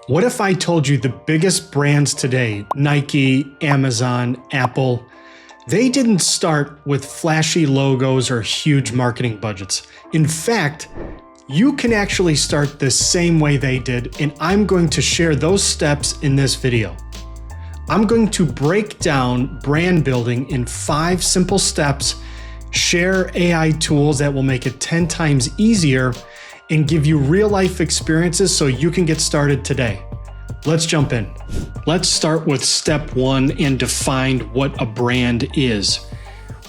What if I told you the biggest brands today, Nike, Amazon, Apple, they didn't start with flashy logos or huge marketing budgets. In fact, you can actually start the same way they did, and I'm going to share those steps in this video. I'm going to break down brand building in 5 simple steps, share AI tools that will make it 10 times easier, and give you real-life experiences so you can get started today. Let's jump in. Let's start with step 1 and define what a brand is.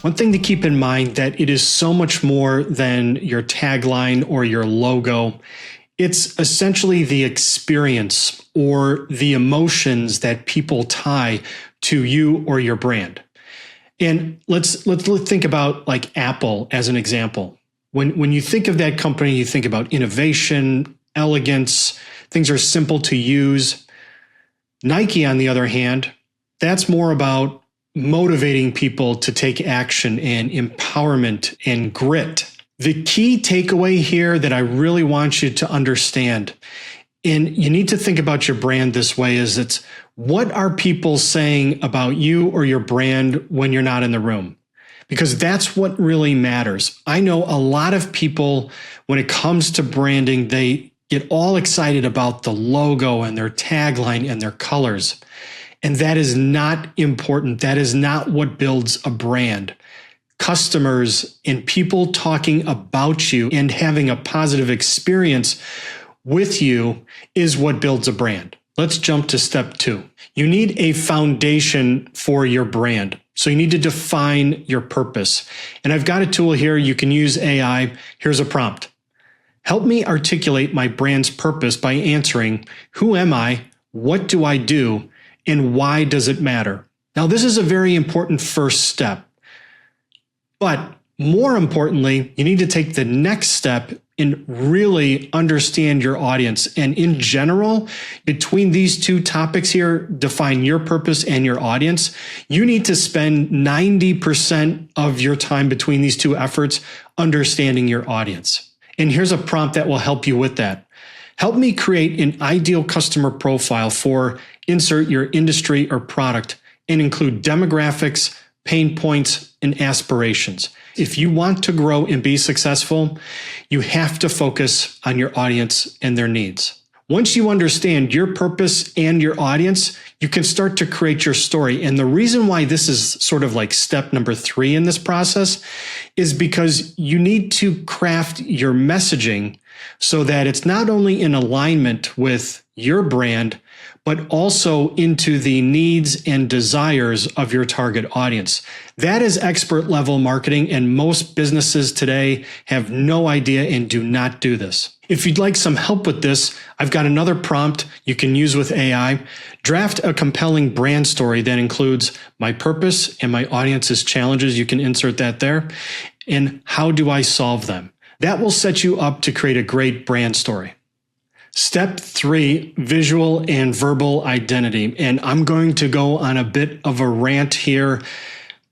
One thing to keep in mind that it is so much more than your tagline or your logo. It's essentially the experience or the emotions that people tie to you or your brand. And let's think about like Apple as an example. When you think of that company, you think about innovation, elegance, things are simple to use. Nike, on the other hand, that's more about motivating people to take action and empowerment and grit. The key takeaway here that I really want you to understand, and you need to think about your brand this way, is it's what are people saying about you or your brand when you're not in the room? Because that's what really matters. I know a lot of people, when it comes to branding, they get all excited about the logo and their tagline and their colors. And that is not important. That is not what builds a brand. Customers and people talking about you and having a positive experience with you is what builds a brand. Let's jump to step 2. You need a foundation for your brand. So you need to define your purpose. And I've got a tool here. You can use AI. Here's a prompt. Help me articulate my brand's purpose by answering, who am I? What do I do? And why does it matter? Now, this is a very important first step. But more importantly, you need to take the next step and really understand your audience. And in general, between these 2 topics here, define your purpose and your audience, you need to spend 90% of your time between these 2 efforts understanding your audience. And here's a prompt that will help you with that. Help me create an ideal customer profile for insert your industry or product and include demographics, pain points, and aspirations. If you want to grow and be successful, you have to focus on your audience and their needs. Once you understand your purpose and your audience, you can start to create your story. And the reason why this is sort of like step number 3 in this process is because you need to craft your messaging so that it's not only in alignment with your brand, but also into the needs and desires of your target audience. That is expert level marketing, and most businesses today have no idea and do not do this. If you'd like some help with this, I've got another prompt you can use with AI. Draft a compelling brand story that includes my purpose and my audience's challenges. You can insert that there. And how do I solve them? That will set you up to create a great brand story. Step 3, visual and verbal identity. And I'm going to go on a bit of a rant here.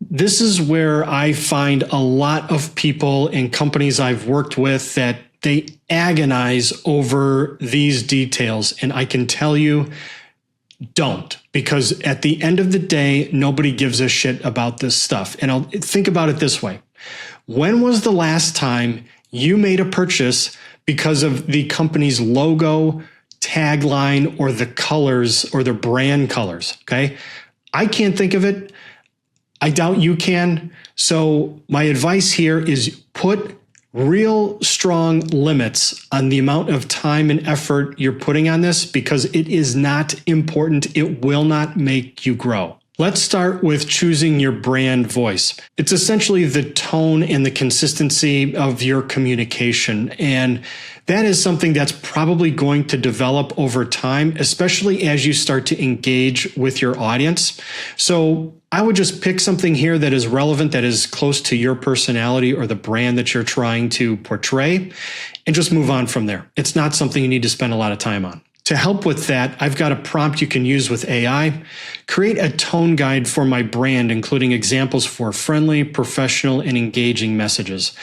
This is where I find a lot of people and companies I've worked with that they agonize over these details. And I can tell you, don't, because at the end of the day, nobody gives a shit about this stuff. And I'll think about it this way. When was the last time you made a purchase because of the company's logo, tagline, or the colors or the brand colors? Okay. I can't think of it. I doubt you can. So my advice here is put real strong limits on the amount of time and effort you're putting on this, because it is not important. It will not make you grow. Let's start with choosing your brand voice. It's essentially the tone and the consistency of your communication. And that is something that's probably going to develop over time, especially as you start to engage with your audience. So I would just pick something here that is relevant, that is close to your personality or the brand that you're trying to portray, and just move on from there. It's not something you need to spend a lot of time on. To help with that, I've got a prompt you can use with AI. Create a tone guide for my brand, including examples for friendly, professional, and engaging messages.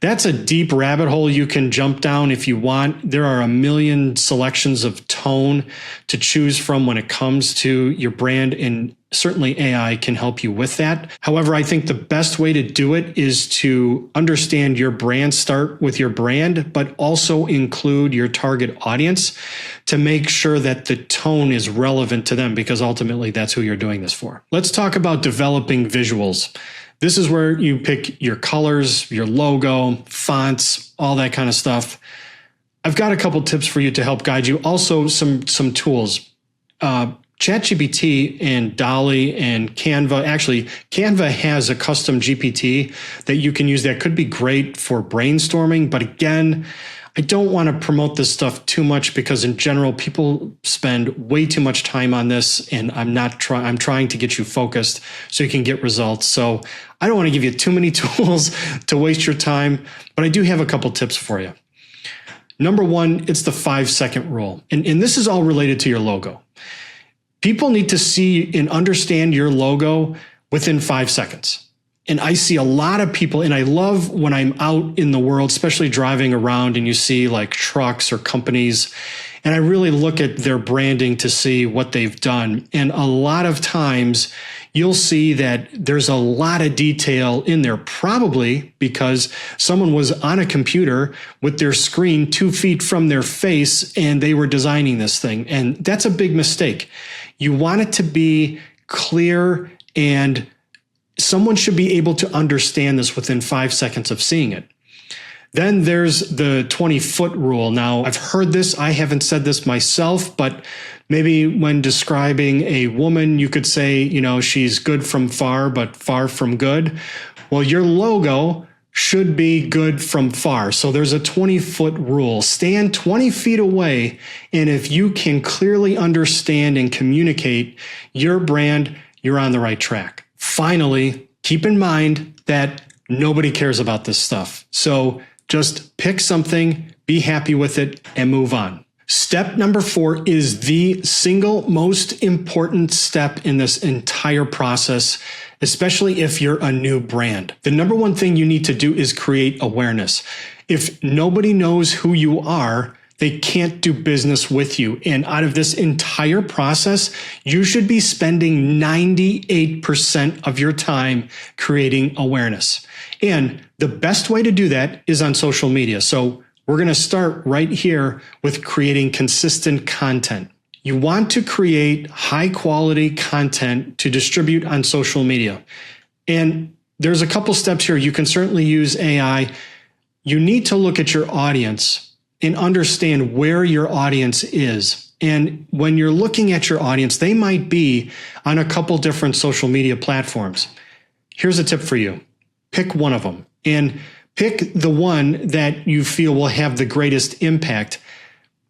That's a deep rabbit hole you can jump down if you want. There are a million selections of tone to choose from when it comes to your brand, and certainly AI can help you with that. However, I think the best way to do it is to understand your brand, start with your brand, but also include your target audience to make sure that the tone is relevant to them, because ultimately that's who you're doing this for. Let's talk about developing visuals. This is where you pick your colors, your logo, fonts, all that kind of stuff. I've got a couple tips for you to help guide you. Also, some tools. ChatGPT and DALL-E and Canva. Actually, Canva has a custom GPT that you can use that could be great for brainstorming. But again, I don't want to promote this stuff too much because in general, people spend way too much time on this, and I'm trying to get you focused so you can get results. So I don't want to give you too many tools to waste your time, but I do have a couple tips for you. Number one, it's the 5-second rule. And this is all related to your logo. People need to see and understand your logo within 5 seconds. And I see a lot of people, and I love when I'm out in the world, especially driving around and you see like trucks or companies, and I really look at their branding to see what they've done. And a lot of times you'll see that there's a lot of detail in there, probably because someone was on a computer with their screen 2 feet from their face and they were designing this thing. And that's a big mistake. You want it to be clear, and someone should be able to understand this within 5 seconds of seeing it. Then there's the 20-foot rule. Now, I've heard this. I haven't said this myself, but maybe when describing a woman, you could say, she's good from far, but far from good. Well, your logo should be good from far. So there's a 20-foot rule. Stand 20 feet away, and if you can clearly understand and communicate your brand, you're on the right track. Finally, keep in mind that nobody cares about this stuff. So just pick something, be happy with it, and move on. Step number 4 is the single most important step in this entire process, especially if you're a new brand. The number one thing you need to do is create awareness. If nobody knows who you are, they can't do business with you. And out of this entire process, you should be spending 98% of your time creating awareness. And the best way to do that is on social media. So we're going to start right here with creating consistent content. You want to create high quality content to distribute on social media. And there's a couple steps here. You can certainly use AI. You need to look at your audience and understand where your audience is. And when you're looking at your audience, they might be on a couple different social media platforms. Here's a tip for you. Pick one of them and pick the one that you feel will have the greatest impact.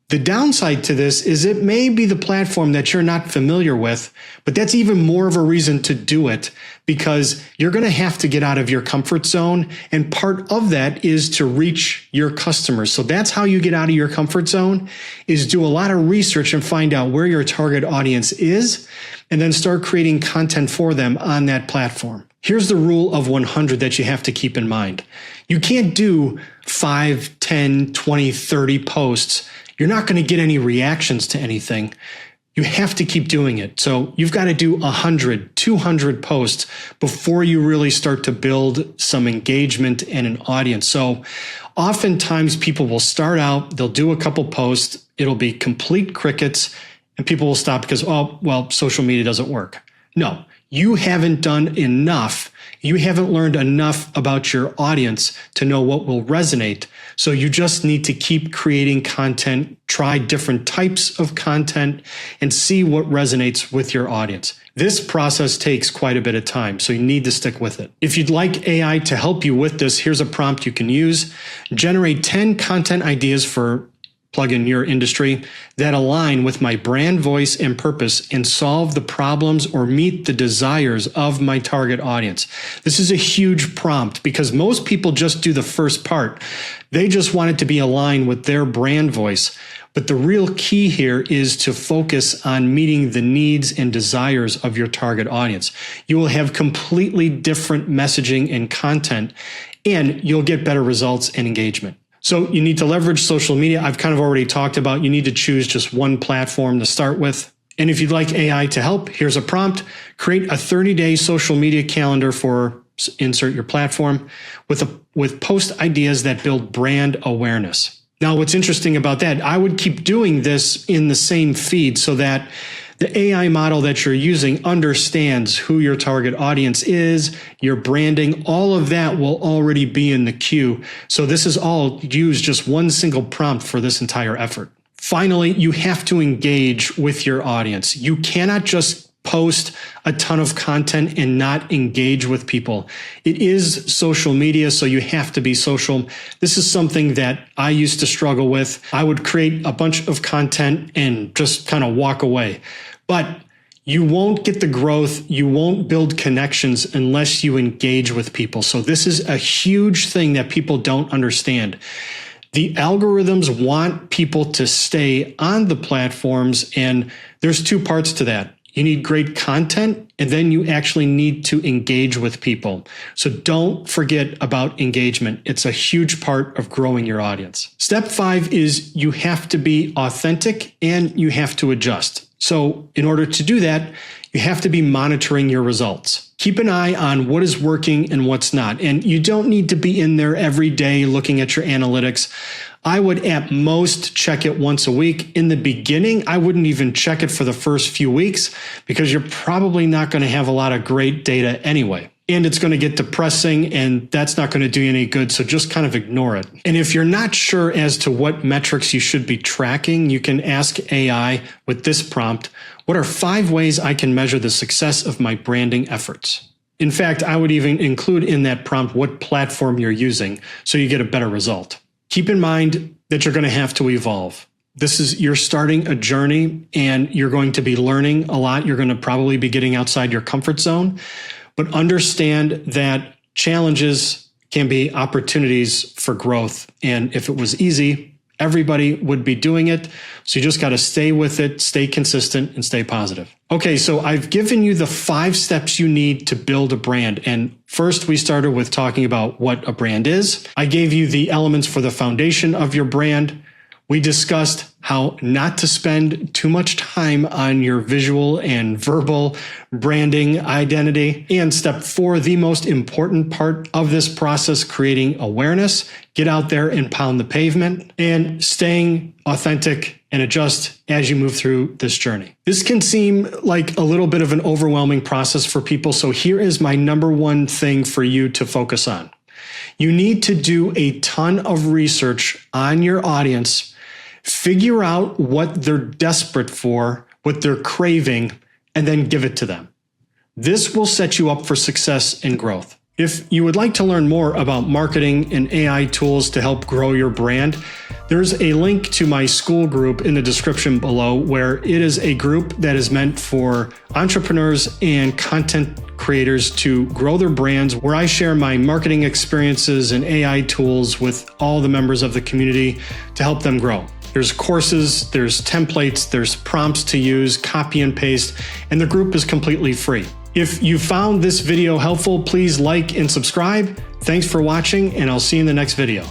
The downside to this is it may be the platform that you're not familiar with, but that's even more of a reason to do it, because you're going to have to get out of your comfort zone. And part of that is to reach your customers. So that's how you get out of your comfort zone, is do a lot of research and find out where your target audience is, and then start creating content for them on that platform. Here's the rule of 100 that you have to keep in mind. You can't do 5, 10, 20, 30 posts. You're not going to get any reactions to anything. You have to keep doing it. So you've got to do 100, 200 posts before you really start to build some engagement and an audience. So oftentimes people will start out, they'll do a couple posts, it'll be complete crickets, and people will stop because, social media doesn't work. No, you haven't done enough. You haven't learned enough about your audience to know what will resonate. So you just need to keep creating content, try different types of content, and see what resonates with your audience. This process takes quite a bit of time, so you need to stick with it. If you'd like AI to help you with this, here's a prompt you can use. Generate 10 content ideas for plug in your industry that align with my brand voice and purpose and solve the problems or meet the desires of my target audience. This is a huge prompt because most people just do the first part. They just want it to be aligned with their brand voice. But the real key here is to focus on meeting the needs and desires of your target audience. You will have completely different messaging and content, and you'll get better results and engagement. So you need to leverage social media. I've kind of already talked about you need to choose just one platform to start with. And if you'd like AI to help, here's a prompt. Create a 30-day social media calendar for insert your platform with post ideas that build brand awareness. Now, what's interesting about that, I would keep doing this in the same feed so that the AI model that you're using understands who your target audience is, your branding, all of that will already be in the queue. So this is all use just one single prompt for this entire effort. Finally, you have to engage with your audience. You cannot just post a ton of content and not engage with people. It is social media, so you have to be social. This is something that I used to struggle with. I would create a bunch of content and just kind of walk away. But you won't get the growth, you won't build connections unless you engage with people. So this is a huge thing that people don't understand. The algorithms want people to stay on the platforms, and there's two parts to that. You need great content, and then you actually need to engage with people. So don't forget about engagement. It's a huge part of growing your audience. Step 5 is you have to be authentic and you have to adjust. So in order to do that, you have to be monitoring your results. Keep an eye on what is working and what's not. And you don't need to be in there every day looking at your analytics. I would at most check it once a week. In the beginning, I wouldn't even check it for the first few weeks because you're probably not going to have a lot of great data anyway. And it's going to get depressing and that's not going to do you any good. So just kind of ignore it. And if you're not sure as to what metrics you should be tracking, you can ask AI with this prompt, what are 5 ways I can measure the success of my branding efforts? In fact, I would even include in that prompt what platform you're using so you get a better result. Keep in mind that you're going to have to evolve. You're starting a journey and you're going to be learning a lot. You're going to probably be getting outside your comfort zone, but understand that challenges can be opportunities for growth. And if it was easy, everybody would be doing it. So you just got to stay with it, stay consistent, and stay positive. Okay, so I've given you the 5 steps you need to build a brand. And first, we started with talking about what a brand is. I gave you the elements for the foundation of your brand. We discussed how not to spend too much time on your visual and verbal branding identity. And step 4, the most important part of this process, creating awareness. Get out there and pound the pavement and staying authentic and adjust as you move through this journey. This can seem like a little bit of an overwhelming process for people. So here is my number 1 thing for you to focus on. You need to do a ton of research on your audience. Figure out what they're desperate for, what they're craving, and then give it to them. This will set you up for success and growth. If you would like to learn more about marketing and AI tools to help grow your brand, there's a link to my school group in the description below, where it is a group that is meant for entrepreneurs and content creators to grow their brands, where I share my marketing experiences and AI tools with all the members of the community to help them grow. There's courses, there's templates, there's prompts to use, copy and paste, and the group is completely free. If you found this video helpful, please like and subscribe. Thanks for watching, and I'll see you in the next video.